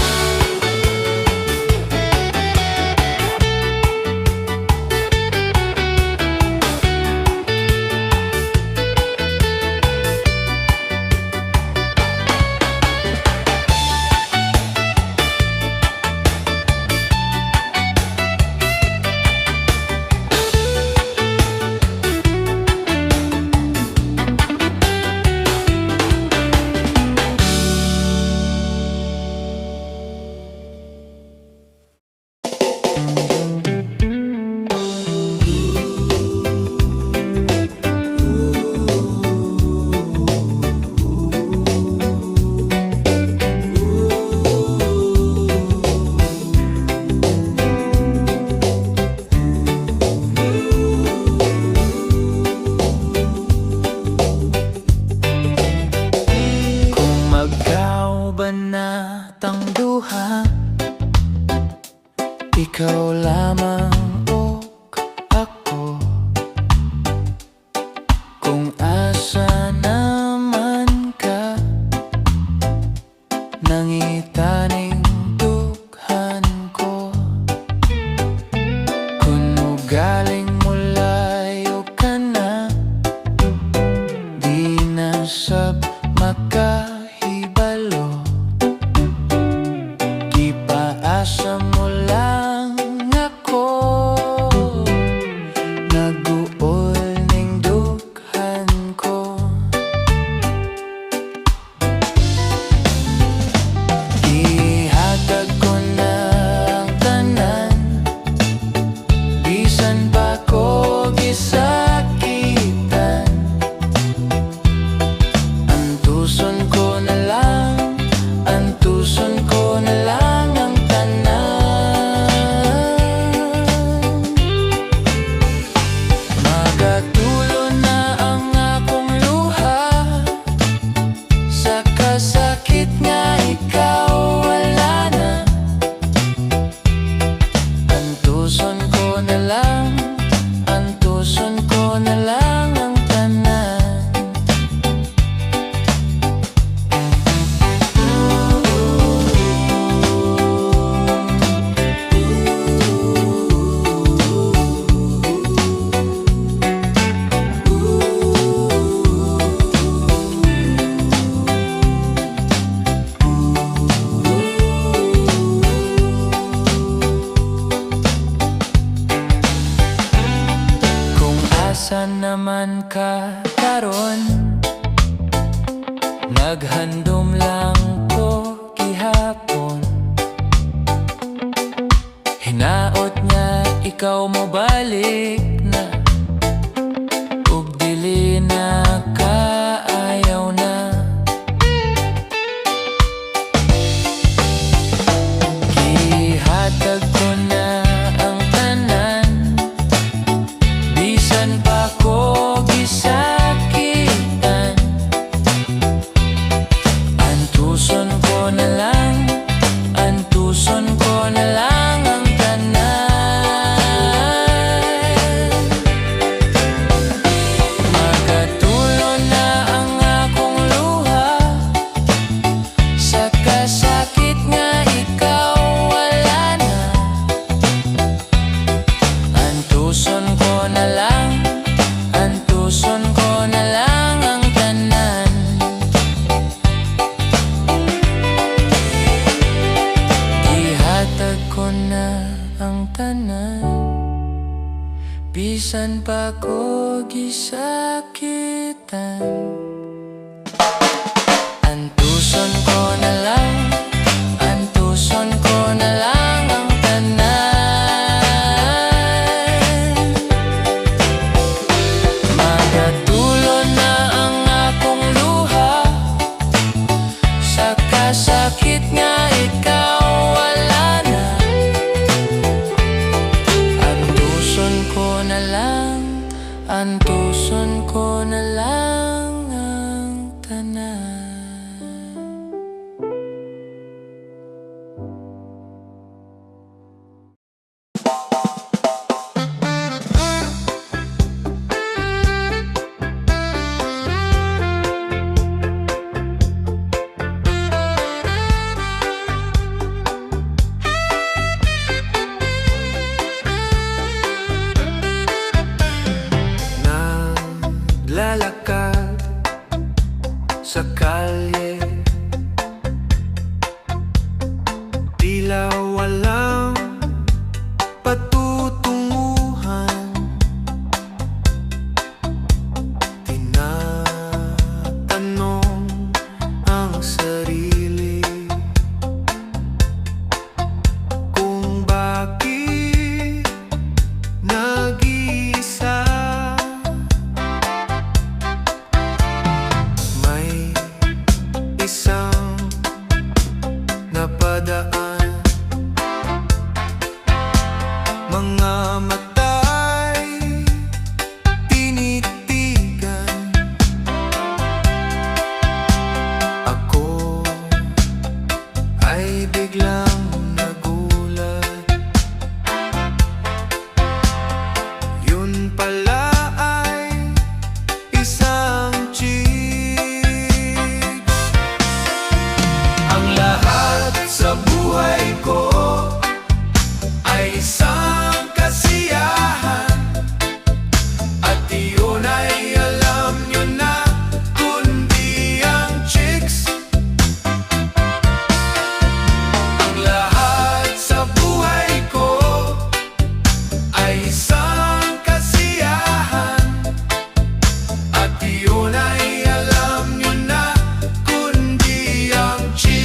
Ikaw lamang o ako, kung asa naman ka, nangitaning dughan ko. Kung galing mulayo ka na, man ka karon, naghandom lang ko gihapon. Hinaot nga ikaw mo balik na, ug dili na kaayaw na. Gihatag ko na ang tanan, bisan pa ko gisakitan. Antuson ko na lang, antuson ko na lang ang tanan. Magatulo na ang akong luha, sa kasakit nga ikaw wala na. Antuson ko na lang, antuson ko na lang ang tanan. Ihatag ko na ang tanan, bisan pa ko gisakitan. Antuson ko na lang, antuson ko na lang ang tanan. Magatulo na ang akong luha, sa kasakit nga ikaw wala na. Antuson ko na lang, antuson ko na lang ang tanan. Naglalakad sa kalye, tila walang patutunguhan. Tinatanong ang sarili kung bakit nag-iisa. May isang napadaan, mga mata'y tinitigan. Ako ay biglang nagulat, yun pala ay isang chick. Ang lahat sa buhay ko ay isang kasiyahan, at iyon ay alam nyo na, kundi ang chicks. Ang lahat sa buhay ko ay isang kasiyahan, at iyon ay alam nyo na, kundi ang chicks.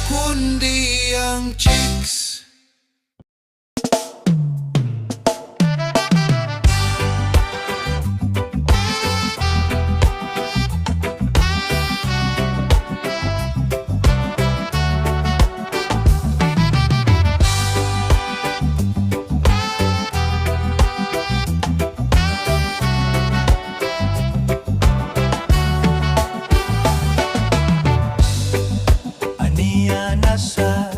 kundi ang chicks. Aniya nasad,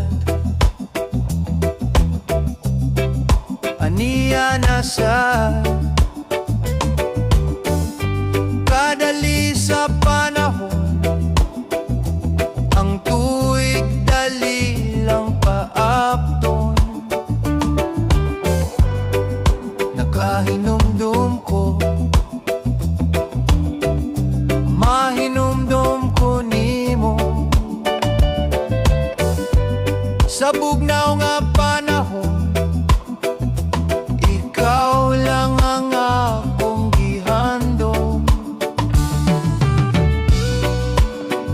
aniya nasad, kadali sa panahon, ang tuig dali lang paapton. Nakahinumdum ko, mahinumdum ko nimo. Sa bugnaw nga panahon, ikaw lang ang akong gihandom.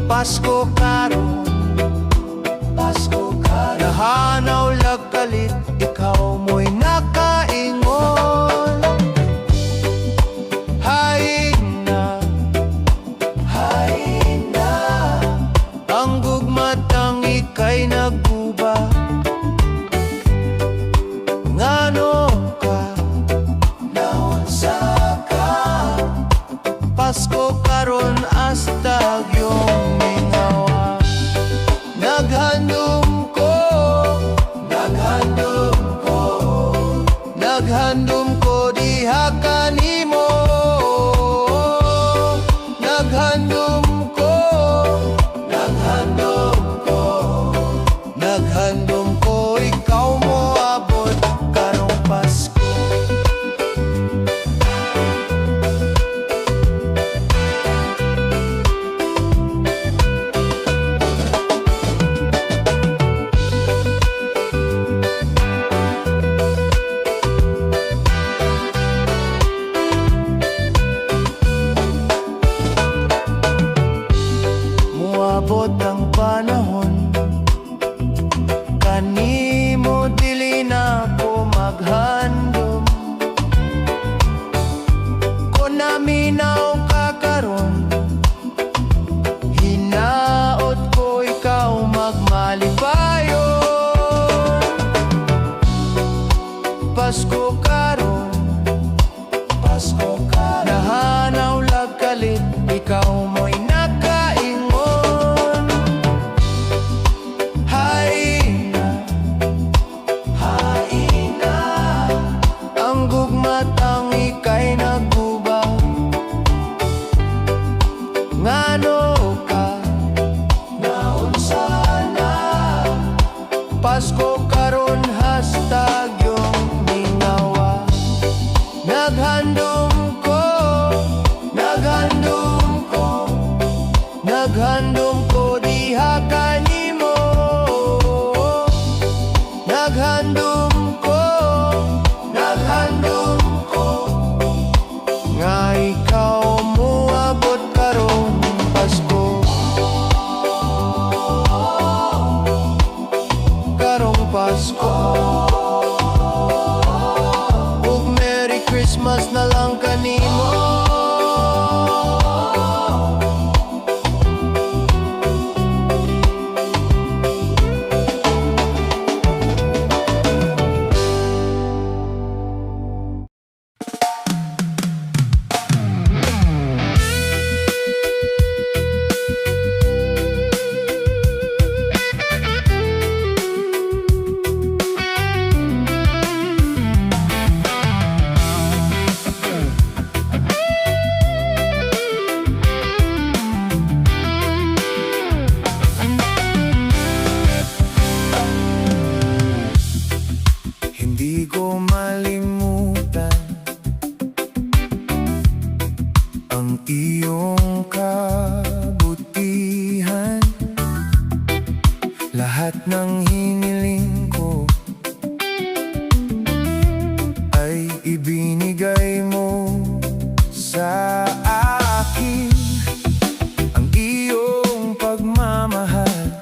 Pasko karon, Pasko karon, nahanaw lagkalit, ikaw mo'y nakaingon. Hain na, ang gugmatang ika'y nagguba. Ngano ka, naunsa ka, Pasko karon hastag yung mingawa. Naghandom ko, naghandom ko, naghandom ko diha kanimo. Naghandom ko, naghandom ko, naghandom ko, ikaw mo abot karong Pasko. Muabot ang panahon, kanimo dili na ko maghandom. Kung naminaw ka karon, hinaot ko ikaw magmalipayon. Pasko karon, Pasko karon, nahanaw lagkalit, ikaw mo'y nakaingon. Haina, ang gugmatang ika'y nagguba. Ngano ka, naunsa na, Pasko karon hastag yung mingawa. Naghandom ko, naghandom ko, naghandom ko diha kanimo. Naghandom ko, naghandom ko, nga ikaw moabot karong Pasko. Karong Pasko, ug Merry Christmas na lang kanimo. Hindi ko malimutan ang iyong kabutihan. Lahat ng hiniling ko ay ibinigay mo sa akin. Ang iyong pagmamahal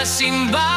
simbahan.